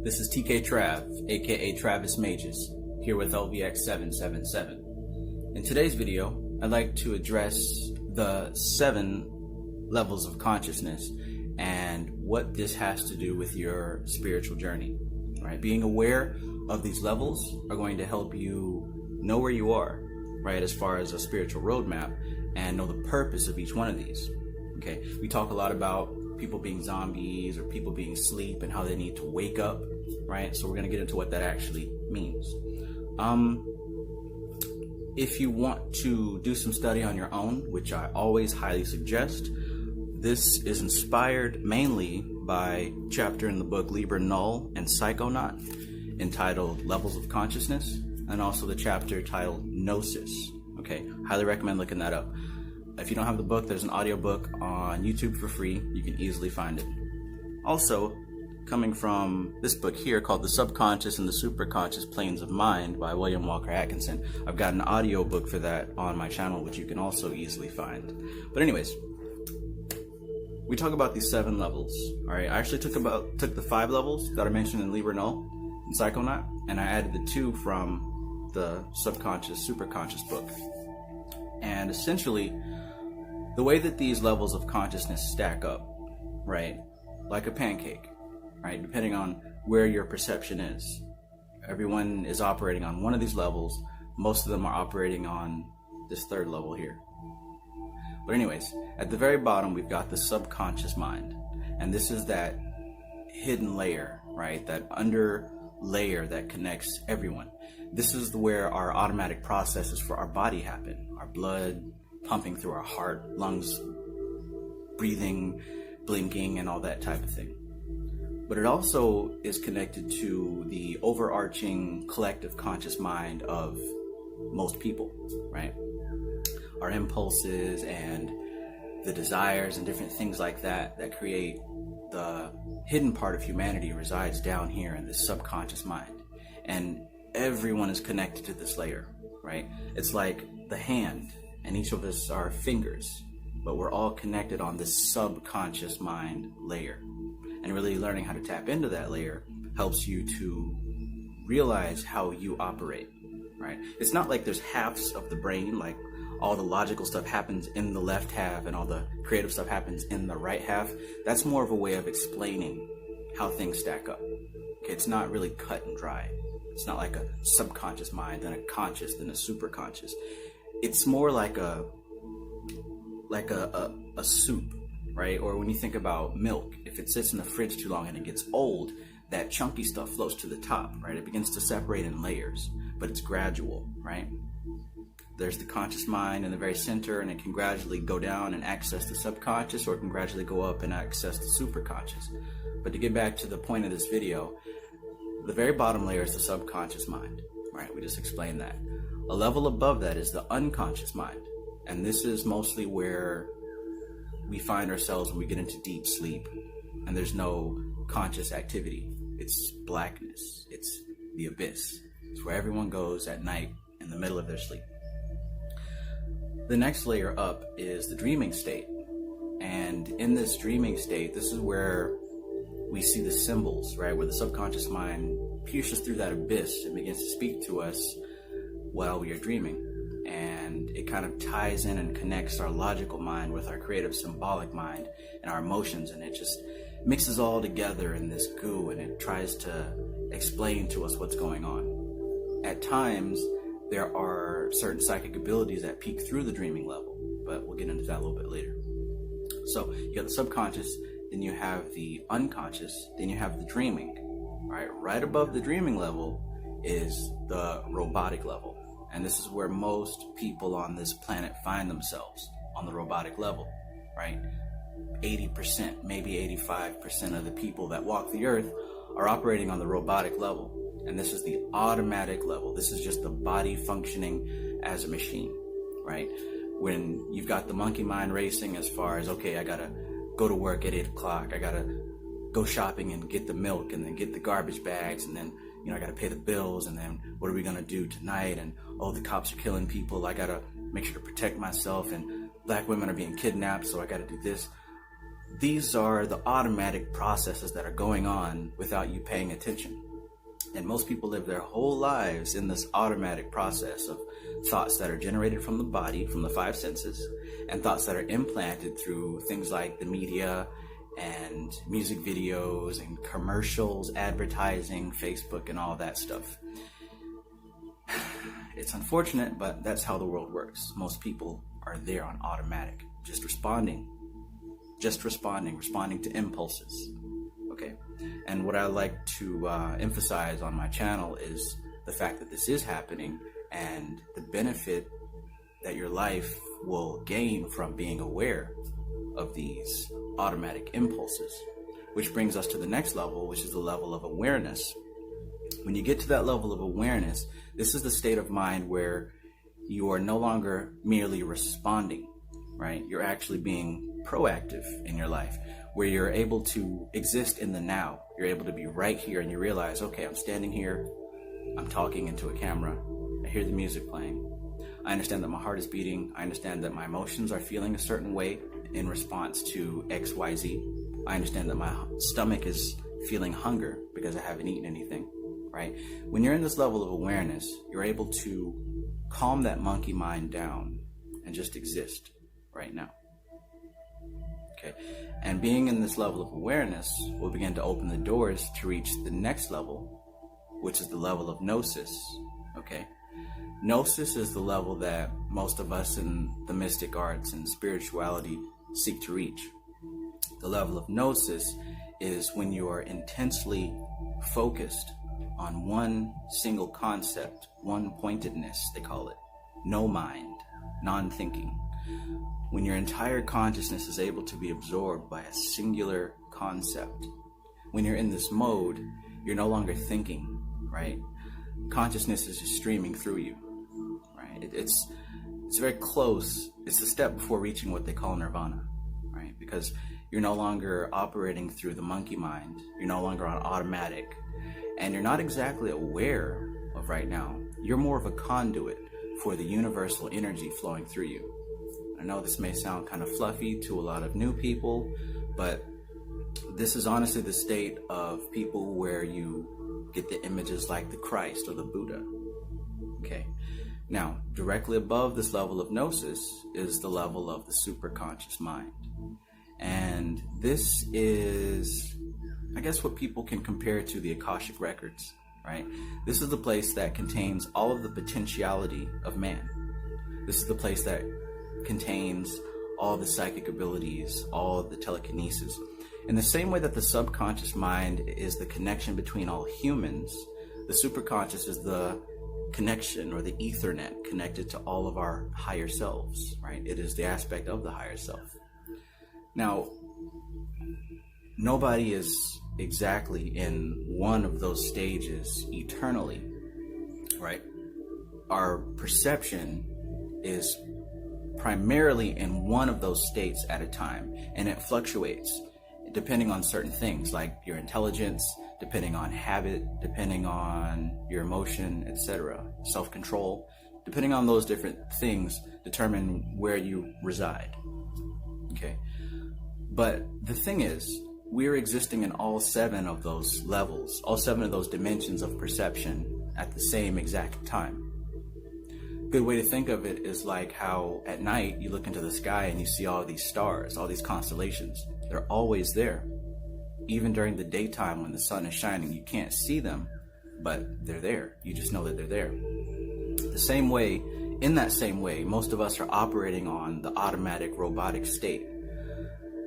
This is TK Trav, aka Travis Magus, here with LVX777. In today's video, I'd like to address the 7 levels of consciousness and what this has to do with your spiritual journey. Right? Being aware of these levels are going to help you know where you are, right, as far as a spiritual roadmap, and know the purpose of each one of these. Okay, we talk a lot about people being zombies or people being asleep and how they need to wake up, right? So we're going to get into what that actually means. If you want to do some study on your own, which I always highly suggest, this is inspired mainly by a chapter in the book Liber Null and Psychonaut entitled Levels of Consciousness, and also the chapter titled Gnosis. Okay, highly recommend looking that up. If you don't have the book, there's an audiobook on YouTube for free. You can easily find it. Also, coming from this book here called The Subconscious and the Superconscious Planes of Mind by William Walker Atkinson, I've got an audio book for that on my channel, which you can also easily find. But anyways, we talk about these 7 levels. All right, I actually took the 5 levels that I mentioned in Liber Null and Psychonaut, and I added the 2 from the Subconscious, Superconscious book. And essentially, the way that these levels of consciousness stack up, right, like a pancake, right, depending on where your perception is. Everyone is operating on one of these levels. Most of them are operating on this 3rd level here. But anyways, at the very bottom, we've got the subconscious mind. And this is that hidden layer, right, that under layer that connects everyone. This is where our automatic processes for our body happen. Our blood pumping through our heart, lungs breathing, blinking, and all that type of thing. But it also is connected to the overarching collective conscious mind of most people, right? Our impulses and the desires and different things like that that create the hidden part of humanity resides down here in this subconscious mind. And everyone is connected to this layer, right? It's like the hand, and each of us are fingers, but we're all connected on this subconscious mind layer. And really learning how to tap into that layer helps you to realize how you operate, right? It's not like there's halves of the brain, like all the logical stuff happens in the left half and all the creative stuff happens in the right half. That's more of a way of explaining how things stack up. Okay, it's not really cut and dry. It's not like a subconscious mind, then a conscious, then a superconscious. It's more like a soup, right? Or when you think about milk, if it sits in the fridge too long and it gets old, that chunky stuff floats to the top, right? It begins to separate in layers, but it's gradual, right? There's the conscious mind in the very center, and it can gradually go down and access the subconscious, or it can gradually go up and access the superconscious. But to get back to the point of this video, the very bottom layer is the subconscious mind, right? We just explained that. A level above that is the unconscious mind. And this is mostly where we find ourselves when we get into deep sleep and there's no conscious activity. It's blackness. It's the abyss. It's where everyone goes at night in the middle of their sleep. The next layer up is the dreaming state. And in this dreaming state, this is where we see the symbols, right? Where the subconscious mind pierces through that abyss and begins to speak to us while we are dreaming. And it kind of ties in and connects our logical mind with our creative symbolic mind and our emotions, and it just mixes all together in this goo, and it tries to explain to us what's going on. At times, there are certain psychic abilities that peek through the dreaming level, but we'll get into that a little bit later. So you got the subconscious, then you have the unconscious, then you have the dreaming. Right above the dreaming level is the robotic level. And this is where most people on this planet find themselves, on the robotic level, right? 80%, maybe 85% of the people that walk the earth are operating on the robotic level. And this is the automatic level. This is just the body functioning as a machine, right? When you've got the monkey mind racing as far as, okay, I gotta go to work at 8 o'clock. I gotta go shopping and get the milk and then get the garbage bags, and then I got to pay the bills, and then what are we going to do tonight? And, oh, the cops are killing people. I got to make sure to protect myself, and black women are being kidnapped, so I got to do this. these are the automatic processes that are going on without you paying attention. And most people live their whole lives in this automatic process of thoughts that are generated from the body, from the five senses, and thoughts that are implanted through things like the media and music videos and commercials, advertising, Facebook, and all that stuff. It's unfortunate, but that's how the world works. Most people are there on automatic, just responding to impulses. Okay. And what I like to emphasize on my channel is the fact that this is happening and the benefit that your life will gain from being aware of these automatic impulses, which brings us to the next level, which is the level of awareness. When you get to that level of awareness, this is the state of mind where you are no longer merely responding, right? You're actually being proactive in your life, where you're able to exist in the now. You're able to be right here and you realize, okay, I'm standing here, I'm talking into a camera, I hear the music playing, I understand that my heart is beating, I understand that my emotions are feeling a certain way in response to XYZ. I understand that my stomach is feeling hunger because I haven't eaten anything, right? When you're in this level of awareness, you're able to calm that monkey mind down and just exist right now. Okay. And being in this level of awareness will begin to open the doors to reach the next level, which is the level of gnosis. Okay. Gnosis is the level that most of us in the mystic arts and spirituality seek to reach. The level of gnosis is when you are intensely focused on one single concept, one pointedness, they call it. No mind, non-thinking. When your entire consciousness is able to be absorbed by a singular concept. When you're in this mode, you're no longer thinking, right? Consciousness is just streaming through you, right? It's very close. It's the step before reaching what they call nirvana, right? Because you're no longer operating through the monkey mind. You're no longer on automatic. And you're not exactly aware of right now. You're more of a conduit for the universal energy flowing through you. I know this may sound kind of fluffy to a lot of new people, but this is honestly the state of people where you get the images like the Christ or the Buddha. Okay. Now, directly above this level of gnosis is the level of the superconscious mind. And this is, I guess, what people can compare to the Akashic records, right? This is the place that contains all of the potentiality of man. This is the place that contains all the psychic abilities, all the telekinesis. In the same way that the subconscious mind is the connection between all humans, the superconscious is the connection or the Ethernet connected to all of our higher selves, right? It is the aspect of the higher self. Now, nobody is exactly in one of those stages eternally, right? Our perception is primarily in one of those states at a time, and it fluctuates depending on certain things like your intelligence, depending on habit, depending on your emotion, etc., self-control. Depending on those different things determine where you reside. Okay, but the thing is, we're existing in all 7 of those levels, all 7 of those dimensions of perception at the same exact time. Good way to think of it is like how at night you look into the sky and you see all these stars, all these constellations. They're always there. Even during the daytime when the sun is shining, you can't see them, but they're there. You just know that they're there. The same way, in that same way, most of us are operating on the automatic robotic state.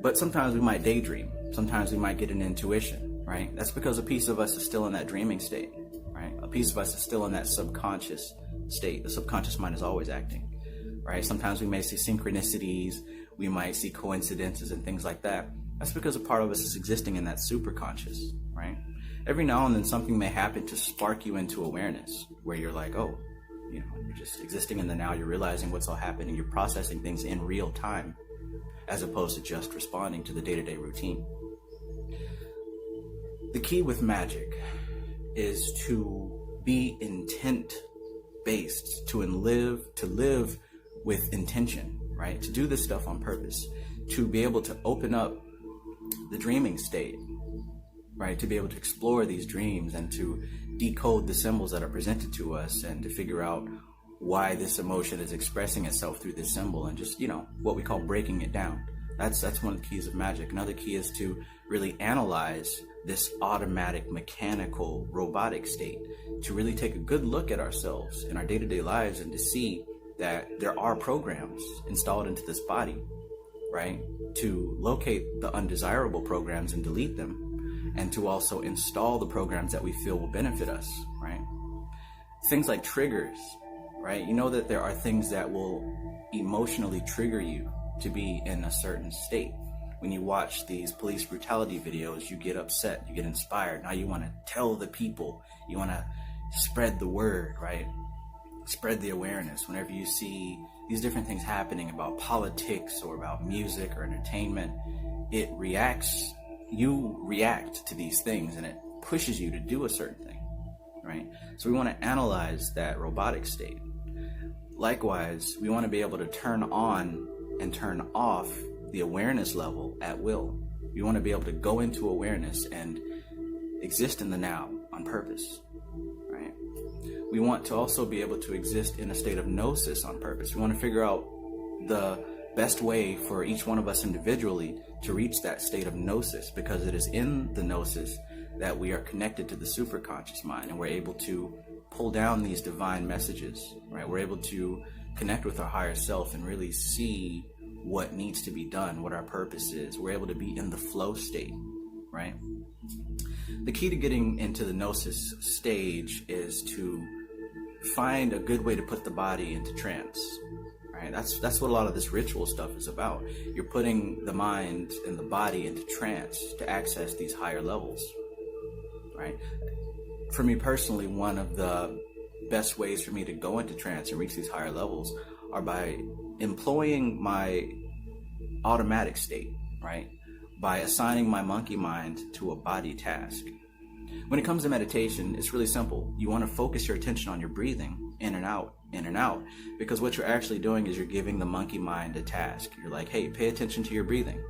But sometimes we might daydream. Sometimes we might get an intuition, right? That's because a piece of us is still in that dreaming state, right? A piece of us is still in that subconscious state. The subconscious mind is always acting, right? Sometimes we may see synchronicities, we might see coincidences and things like that. That's because a part of us is existing in that superconscious, right? Every now and then something may happen to spark you into awareness where you're like, oh, you know, you're just existing in the now, you're realizing what's all happening, you're processing things in real time as opposed to just responding to the day-to-day routine. The key with magic is to be intent-based, to live with intention, right? To do this stuff on purpose, to be able to open up the dreaming state, right? To be able to explore these dreams and to decode the symbols that are presented to us and to figure out why this emotion is expressing itself through this symbol, and just, what we call breaking it down. That's one of the keys of magic. Another key is to really analyze this automatic, mechanical, robotic state, to really take a good look at ourselves in our day-to-day lives and to see that there are programs installed into this body, right? To locate the undesirable programs and delete them, and to also install the programs that we feel will benefit us, right? Things like triggers, right? You know that there are things that will emotionally trigger you to be in a certain state. When you watch these police brutality videos, you get upset, you get inspired. Now you want to tell the people, you want to spread the word, right? Spread the awareness. Whenever you see these different things happening about politics or about music or entertainment, you react to these things, and it pushes you to do a certain thing, right? So we want to analyze that robotic state. Likewise, we want to be able to turn on and turn off the awareness level at will. We want to be able to go into awareness and exist in the now on purpose, right? We want to also be able to exist in a state of gnosis on purpose. We want to figure out the best way for each one of us individually to reach that state of gnosis, because it is in the gnosis that we are connected to the superconscious mind, and we're able to pull down these divine messages, right? We're able to connect with our higher self and really see what needs to be done, what our purpose is. We're able to be in the flow state, right? The key to getting into the gnosis stage is to find a good way to put the body into trance, right? That's what a lot of this ritual stuff is about. You're putting the mind and the body into trance to access these higher levels, right? For me personally, one of the best ways for me to go into trance and reach these higher levels are by employing my automatic state, right? By assigning my monkey mind to a body task. When it comes to meditation, it's really simple. You want to focus your attention on your breathing, in and out, because what you're actually doing is you're giving the monkey mind a task. You're like, hey, pay attention to your breathing.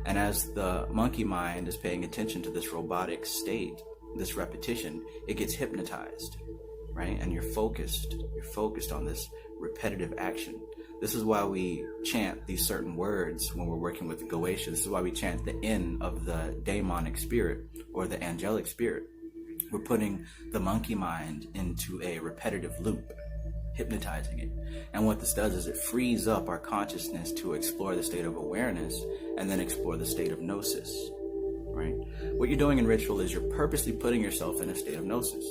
And as the monkey mind is paying attention to this robotic state, this repetition, it gets hypnotized, right? And you're focused on this repetitive action. This is why we chant these certain words when we're working with the Goetia. This is why we chant the N of the daemonic spirit or the angelic spirit. We're putting the monkey mind into a repetitive loop, hypnotizing it. And what this does is it frees up our consciousness to explore the state of awareness and then explore the state of gnosis, right? What you're doing in ritual is you're purposely putting yourself in a state of gnosis.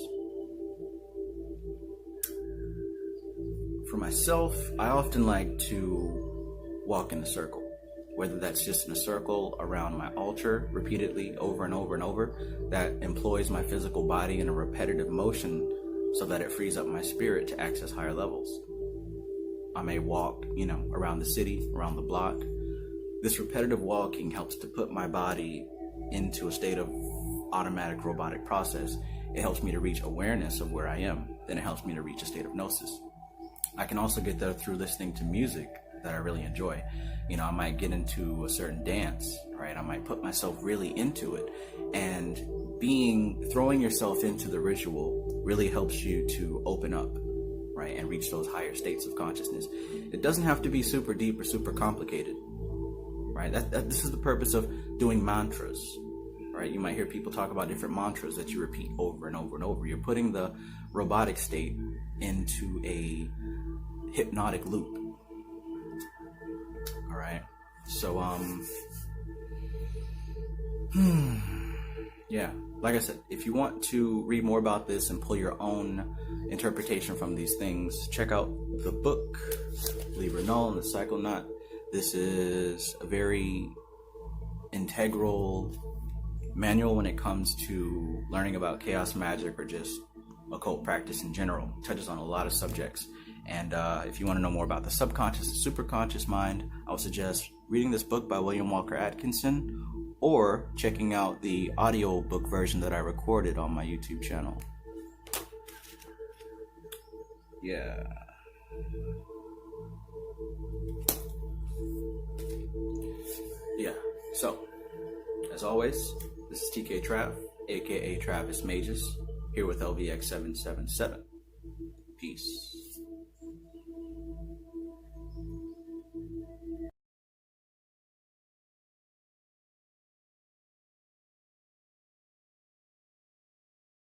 For myself, I often like to walk in a circle, whether that's just in a circle around my altar repeatedly over and over and over, that employs my physical body in a repetitive motion so that it frees up my spirit to access higher levels. I may walk, around the city, around the block. This repetitive walking helps to put my body into a state of automatic robotic process. It helps me to reach awareness of where I am. Then it helps me to reach a state of gnosis. I can also get there through listening to music that I really enjoy. I might get into a certain dance, right? I might put myself really into it. And throwing yourself into the ritual really helps you to open up, right? And reach those higher states of consciousness. It doesn't have to be super deep or super complicated, right? This is the purpose of doing mantras, right? You might hear people talk about different mantras that you repeat over and over and over. You're putting the robotic state into a hypnotic loop. All right. So, yeah, like I said, if you want to read more about this and pull your own interpretation from these things, check out the book, Liber Null and the Psychonaut. This is a very integral manual when it comes to learning about chaos magic or just occult practice in general. It touches on a lot of subjects. And if you want to know more about the subconscious and superconscious mind, I would suggest reading this book by William Walker Atkinson or checking out the audio book version that I recorded on my YouTube channel. Yeah. So, As always, this is TK Trav, aka Travis Magus, here with LVX777.